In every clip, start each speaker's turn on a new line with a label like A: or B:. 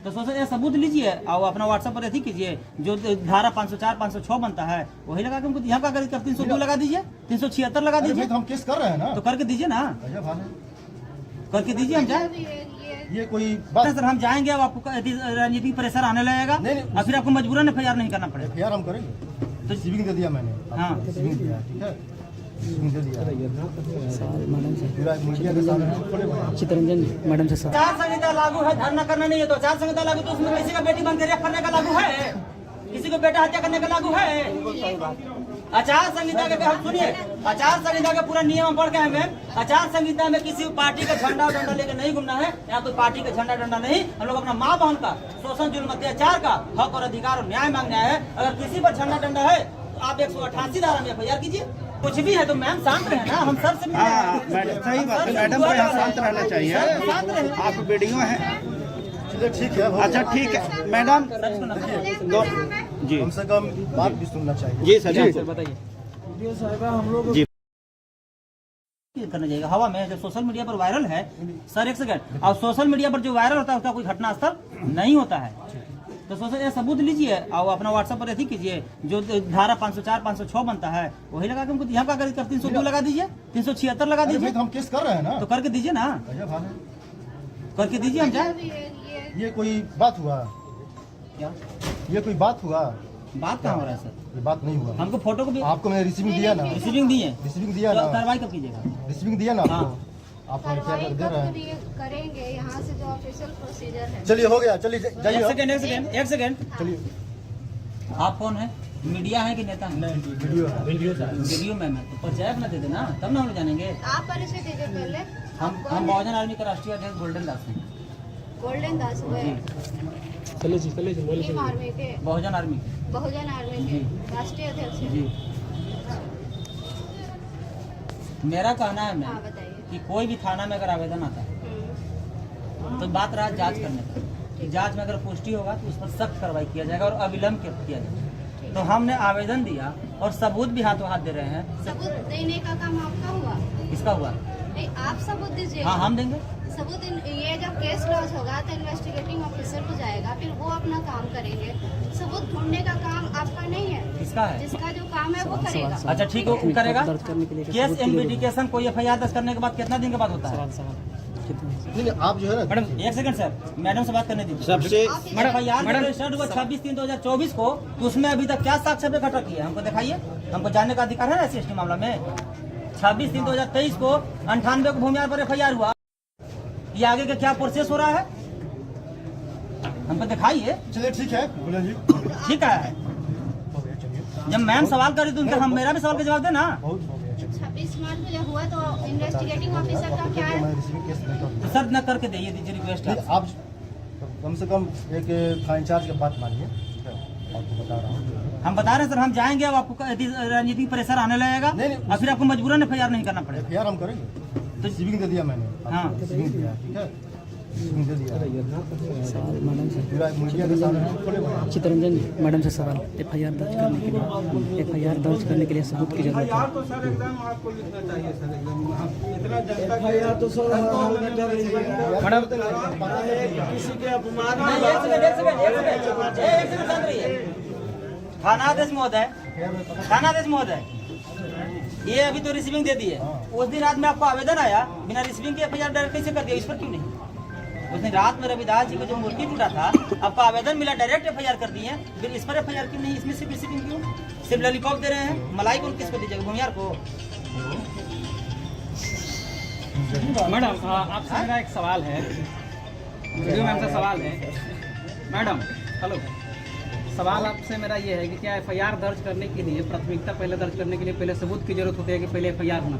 A: तो सोचा ये सबूत लीजिए और अपना व्हाट्सएप पर अथी कीजिए, जो धारा 504 506 बनता है वही लगा के हमको यहाँ का 302 लगा दीजिए, 376 लगा दीजिए।
B: हम केस कर रहे हैं ना,
A: तो करके दीजिए ना, करके दीजिए। हम जाए
B: ये कोई बात
A: सर, हम जाएंगे अब आपको राजनीतिक प्रेशर आने लगेगा और फिर आपको मजबूरन एफआईआर नहीं करना पड़ेगा।
B: एफआईआर हम करेंगे, तो सिविंग दे दिया मैंने।
A: हाँ
B: सिविंग दिया, ठीक है, सिविंग दे दिया। पूरा मीडिया के सामने
C: चितरंजन मैडम से सर,
A: आचार संहिता लागू है, धरना करना नहीं है तो आचार संहिता लागू, तो उसमें किसी का बेटी बन के रेप करने का लागू है, किसी को बेटा हत्या करने का लागू है। आचार संहिता के हम सुनिए, आचार संहिता का पूरा नियम पढ़ के हमें, आचार संहिता में किसी पार्टी का झंडा डंडा लेकर नहीं घूमना है। यहाँ तो पार्टी का झंडा डंडा नहीं, हम लोग अपना माँ बहन का शोषण जुल्म अत्याचार का हक और अधिकार और न्याय मांगना है। अगर किसी पर झंडा डंडा है तो आप 188 धारा में एफआईआर कीजिए। कुछ भी है तो मैम शांत रहे ना, हम सर से
D: सही बात है मैडम, को यहाँ शांत रहना चाहिए। आप वीडियो है,
B: ठीक है,
D: अच्छा ठीक है मैडम, जी
B: कम से कम बात भी सुनना चाहिए।
D: जी सर,
A: बताइए
B: हम लोग
D: जी
A: करना चाहिए। हवा में जब सोशल मीडिया पर वायरल है सर, एक सेकंड, और सोशल मीडिया पर जो वायरल होता है उसका कोई घटना स्थल नहीं होता है। तो सोचा ये सबूत लीजिए और अपना व्हाट्सएप पर अथी कीजिए, जो धारा 504 506 बनता है वही लगा के हमको यहाँ का 302 लगा दीजिए, 376 लगा दीजिए।
B: हम केस कर रहे हैं ना,
A: तो करके दीजिए ना, करके दीजिए। हम जाए
B: ये कोई बात हुआ
A: क्या,
B: ये कोई बात हुआ?
A: बात कहाँ हो रहा है सर?
B: ये बात नहीं हुआ।
A: हमको फोटो को भी
B: आपको मैंने रिसीविंग दिया ना,
A: रिसीविंग दी है,
B: रिसीविंग दिया ना,
A: कार्रवाई कब कीजिएगा?
B: रिसीविंग दिया ना
A: हाँ।
B: आपको, आप क्या दे रहे हैं?
E: करेंगे यहाँ से जो ऑफिशियल प्रोसीजर है।
B: चलिए हो गया, चलिए जाइए।
A: एक सेकेंड,
B: चलिए,
A: आप कौन है? मीडिया है कि नेता है? वीडियो मैम है, तो परिचय अपना दे देना तब ना हम लोग जानेंगे।
E: आप परिचय दीजिए पहले।
A: हम बहुजन आर्मी का राष्ट्रीय अध्यक्ष गोल्डन दास हैं।
E: गोल्डन दास हुए किम आर्मी के?
A: बहुजन आर्मी
E: बहुजन आर्मी के राष्ट्रीय अध्यक्ष हैं।
A: जी। मेरा कहना है
E: हाँ
A: मैम
E: बताइए।
A: कि कोई भी थाना में अगर आवेदन आता है तो बात रहा जांच करने का, जांच में अगर पुष्टि होगा तो उस पर सख्त कार्रवाई किया जाएगा और अविलंब किया जाएगा। तो हमने आवेदन दिया और सबूत भी हाथों हाथ दे रहे हैं।
E: सबूत देने का काम आपका हुआ?
A: किसका हुआ?
E: नहीं, आप सबूत दीजिए।
A: हाँ हम देंगे
E: सबूत। ये जब केस लॉन्च होगा तो इन्वेस्टिगेटिंग ऑफिसर को जाएगा, फिर वो अपना काम करेंगे। सबूत ढूंढने का काम आपका नहीं है,
A: किसका है?
E: जिसका जो काम है वो करेगा।
A: अच्छा ठीक है, वो करेगा।
C: दर्ज करने के लिए
A: केस इन्वेस्टिगेशन कोई एफआईआर दर्ज करने के बाद कितना दिन के बाद होता है?
B: नहीं, आप जो है ना,
A: मैडम एक सेकंड सर, मैडम से बात करने दीजिए।
D: सबसे
A: एफआईआर रजिस्टर्ड हुआ 26/3/2024 को, तो उसमें अभी तक क्या साक्ष्य पे घटक किया हमको दिखाइए। हमको जानने का अधिकार है ना एससी मामला में। 26/3/2023 को 98 को भूमिहार पर एफआईआर हुआ, ये आगे का क्या प्रोसेस हो रहा है हमको दिखाइए।
B: चलिए ठीक है, बोले जी,
A: ठीक है,
B: हो गया, चलिए,
A: जब मैम सवाल करी तो उनका हम मेरा भी सवाल का जवाब देना।
B: बहुत हो गया, चलिए।
E: 26 मार्च को जब हुआ तो इन्वेस्टिगेटिंग ऑफिसर का क्या है?
B: मैं रिसीविंग केस नहीं करता।
A: तो सर न करके दीजिए रिक्वेस्ट है।
B: नहीं, आप कम से कम एक थाना इंचार्ज की बात मानिए, ठीक है, आपको बता रहा हूँ।
A: हम बता रहे हैं सर, हम जाएंगे अब आपको राजनीतिक प्रेशर आने लगेगा
B: नहीं,
A: और फिर आपको मजबूरन एफआईआर नहीं करना पड़ेगा।
B: एफआईआर हम करेंगे, तो सिविंग दे दिया मैंने।
A: हाँ।
B: सिविंग दिया, ठीक है, सिविंग दे दिया।
C: सवाल मैडम से,
B: पूरा मीडिया के सामने
C: चितरंजन मैडम से सवाल, एफआईआर दर्ज करने के लिए, एफआईआर दर्ज करने के लिए सबूत की जरूरत है।
F: तो सर एकदम आपको लिखना चाहिए सर, एकदम इतना जनता एफआईआर तो सर
A: मैडम
F: किसी के अपमान
A: थानाधीश महोदय, थानाधीश महोदय, ये अभी तो रिसीविंग दे दिए। उस दिन रात में आपको आवेदन आया, बिना रिसीविंग के एफआईआर डायरेक्ट कैसे कर दिया? इस पर क्यों नहीं? उस दिन रात में रविदास जी को जो मूर्ति टूटा था, आपको आवेदन मिला, डायरेक्ट एफआईआर कर दिए, फिर इस पर एफआईआर क्यों नहीं? इसमें सिर्फ रिसीविंग क्यों? सिर्फ लॉलीपॉप दे रहे हैं, मलाई को किसको दीजिएगा? भूमिहार को।
C: मैडम आपसे मेरा एक सवाल है, वीडियो मैम से सवाल है। मैडम हेलो, सवाल आपसे मेरा ये है कि क्या एफआईआर दर्ज करने के लिए प्राथमिकता पहले दर्ज करने के लिए पहले सबूत की जरूरत होती है कि पहले एफआईआर होना?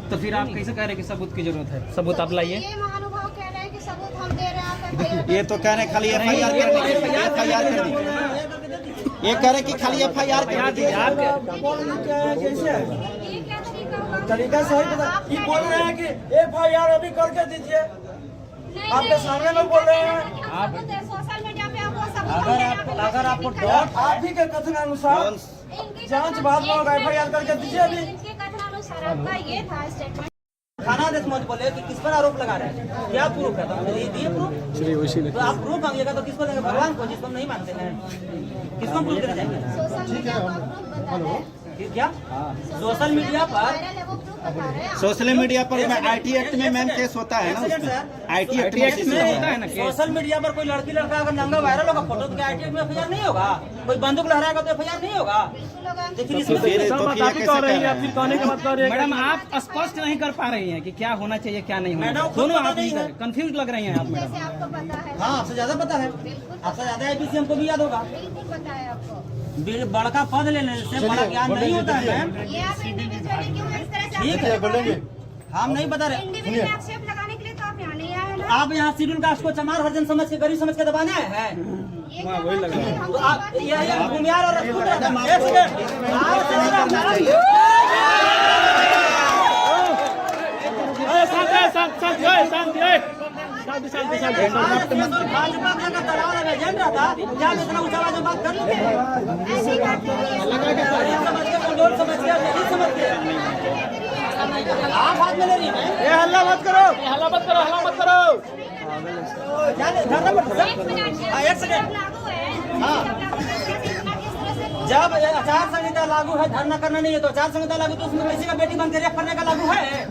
C: तो फिर आप कैसे कह रहे हैं कि सबूत की जरूरत है? सबूत आप लाइए।
E: ये महानुभाव कह रहे हैं कि सबूत हम दे रहे हैं, आप FIR
D: ये तो कह रहे हैं खाली एफआईआर कर दीजिए, एफआईआर कर दीजिए। ये कह रहे हैं कि खाली एफआईआर कर दीजिए।
E: ये क्या तरीका होगा?
F: तरीका सही बता, ये बोल रहे हैं कि एफआईआर अभी करके दीजिए, आपके सामने में बोल रहे हैं।
E: आप सोशल मीडिया पे आपको सबूत
A: अगर आपको
F: आप ही के कथनानुसार जांच बाद में होगा, एफआईआर करके दीजिए अभी।
E: इनके कथनानुसार आपका ये था स्टेटमेंट।
A: थाना आदेश मत बोले कि किस पर आरोप लगा रहे हैं, क्या प्रूफ है? तो मुझे ये दिए प्रूफ। तो आप प्रूफ मांगिएगा तो किसको देंगे? भगवान को, जिसको हम नहीं मानते हैं। किसको प्रूफ देने जाएंगे?
E: सोशल मीडिया पर प्रूफ बता रहे हैं।
A: फिर क्या सोशल मीडिया पर
E: वायरल है वो प्रूफ बता रहे हैं।
D: सोशल मीडिया पर आईटी एक्ट में मैम केस होता है ना, आईटी एक्ट में
C: होता है ना केस।
A: सोशल मीडिया पर कोई लड़की लड़का अगर नंगा वायरल होगा फोटो, तो क्या आईटी में एफआईआर नहीं होगा? कोई बंदूक लहराएगा तो एफआईआर नहीं होगा?
E: बिल्कुल होगा।
A: तो फिर
D: तो
A: इसमें
D: फिर कैसे कर रहे हैं?
C: मैडम आप स्पष्ट नहीं कर पा रही हैं कि क्या होना चाहिए क्या नहीं होना
A: मैडम,
C: चाहिए।
A: खुद
C: दोनों
A: पता
C: आप
A: नहीं
C: नहीं
A: है।
C: कंफ्यूज लग रही हैं आप मैडम।
E: जैसे आपको पता है।
A: हाँ, आपसे ज्यादा पता है, आपसे ज्यादा आईपीसी हमको भी याद होगा।
E: बिल्कुल पता है आपको।
A: बड़का पद लेने से बड़ा ज्ञान नहीं होता है मैम।
E: ये आप इंडिविजुअली क्यों इस तरह से
A: ठीक
E: आक्षेप
A: है,
E: लगा रहे हैं?
A: हम नहीं बता रहे।
E: इंडिविजुअल आक्षेप लगाने के लिए तो आप यहाँ नहीं आए हैं ना।
A: आप यहाँ शेड्यूल कास्ट को चमार हरिजन समझ के, गरीब समझ के दबाने आए हैं।
E: ये क्या बात है? हम
A: तो आप ये भूमियार और रजपूत रहते हैं। एक सेकंड, आप भाजपा का तलाव में एजेंट रहता, क्या इतना ऊंचा आवाज में बात कर लेते हैं?
E: ऐसी बात नहीं है।
A: गरीब समझ के, कमजोर समझ के, नहीं समझ के आप हाथ में ले रही हैं।
F: ये हल्ला मत करो, हल्ला मत करो, हल्ला मत करो।
A: क्या धरना पड़ता है? हाँ, एक सेकंड।
E: लागू है।
A: हाँ। जब आचार संहिता लागू है, धरना करना नहीं है, तो आचार संहिता लागू, तो उसमें किसी का बेटी बन के रेप करने का लागू है,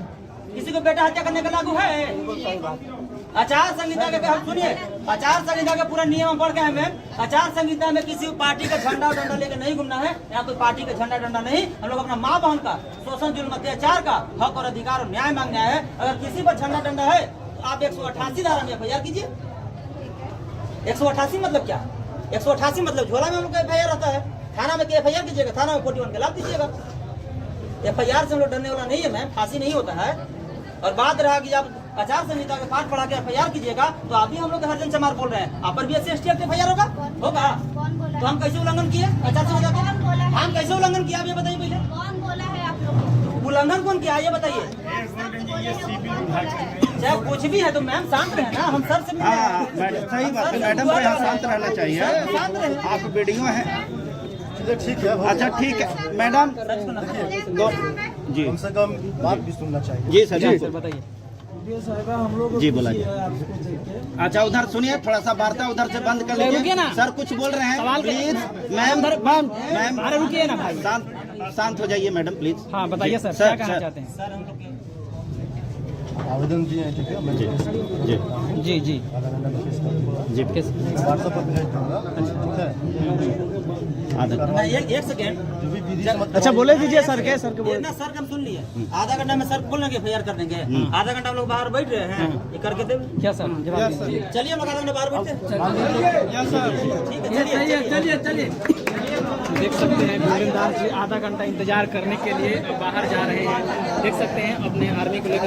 A: किसी को बेटा हत्या करने का लागू है। आचार संहिता के हम सुनिए, आचार संहिता के पूरा नियम पढ़ के है मैम। आचार संहिता में किसी पार्टी का झंडा डंडा लेके नहीं घूमना है। यहाँ कोई पार्टी का झंडा डंडा नहीं। हम लोग अपना माँ बहन का शोषण, जुल्म, अत्याचार का हक और अधिकार और न्याय मांगना है। अगर किसी पर झंडा डंडा है तो आप 188 धारा में एफआईआर कीजिए। 188 मतलब क्या? 188 मतलब झोला में हम लोग का एफआईआर रहता है। थाना में एफआईआर कीजिएगा, थाना में 41 के लाभ दीजिएगा। एफआईआर से हम लोग डरने वाला नहीं है मैम, फांसी नहीं होता है। और बात रहा कि आप आचार संहिता का पाठ पढ़ा के एफआईआर कीजिएगा, तो आप भी हम लोग हरिजन चमार बोल रहे हैं। आप पर भी SC/ST एक्ट एफआईआर होगा?
E: कौन बोला?
A: तो हम कैसे उल्लंघन किए आचार संहिता
E: कौन बोला
A: का?
E: है?
A: हम कैसे उल्लंघन किया आप ये बताइए पहले।
E: कौन बोला है आप लोगों को?
A: उल्लंघन कौन किया ये बताइए। चाहे कुछ भी है तो मैम शांत रहे ना, हम सर से
D: हाँ मैडम, सही बात है मैडम, को यहाँ शांत रहना चाहिए।
A: शांत रहे।
D: आप वीडियो है।
B: ठीक है,
D: अच्छा ठीक है मैडम, दो जी
B: कम से कम बात भी सुनना चाहिए।
D: जी सर, जी
C: बताइए।
D: जी बोलिए। अच्छा उधर सुनिए, थोड़ा सा वार्ता उधर से बंद कर लीजिए
C: रुकिए ना।
D: सर, कुछ बोल रहे हैं
C: सवाल
D: प्लीज। मैम
C: अरे रुकिए ना भाई।
D: शांत हो जाइए मैडम प्लीज।
C: हाँ बताइए सर, क्या कहना चाहते हैं?
A: सर हम लोग के
B: आवेदन दिए हैं, ठीक है, मैं
D: जी जी
C: जी
B: आधा घंटा में केस कर दूंगा,
D: जी
B: व्हाट्सएप पर भेज दूंगा, ठीक है।
D: आधा
A: एक सेकेंड।
B: जो भी विधि से
F: अच्छा बोले दीजिए सर के, सर के
A: ना सर हम सुन लिए। आधा घंटा में सर बोल रहे एफआईआर कर देंगे। आधा घंटा हम लोग बाहर बैठ रहे हैं, ये करके दे।
C: क्या सर जवाब दीजिए।
A: चलिए हम लोग आधा घंटा बाहर बैठते हैं। ठीक है, चलिए
C: चलिए। देख सकते हैं गोविंद दास जी आधा घंटा इंतजार करने के लिए बाहर जा रहे हैं। देख सकते हैं अपने आर्मी को लेकर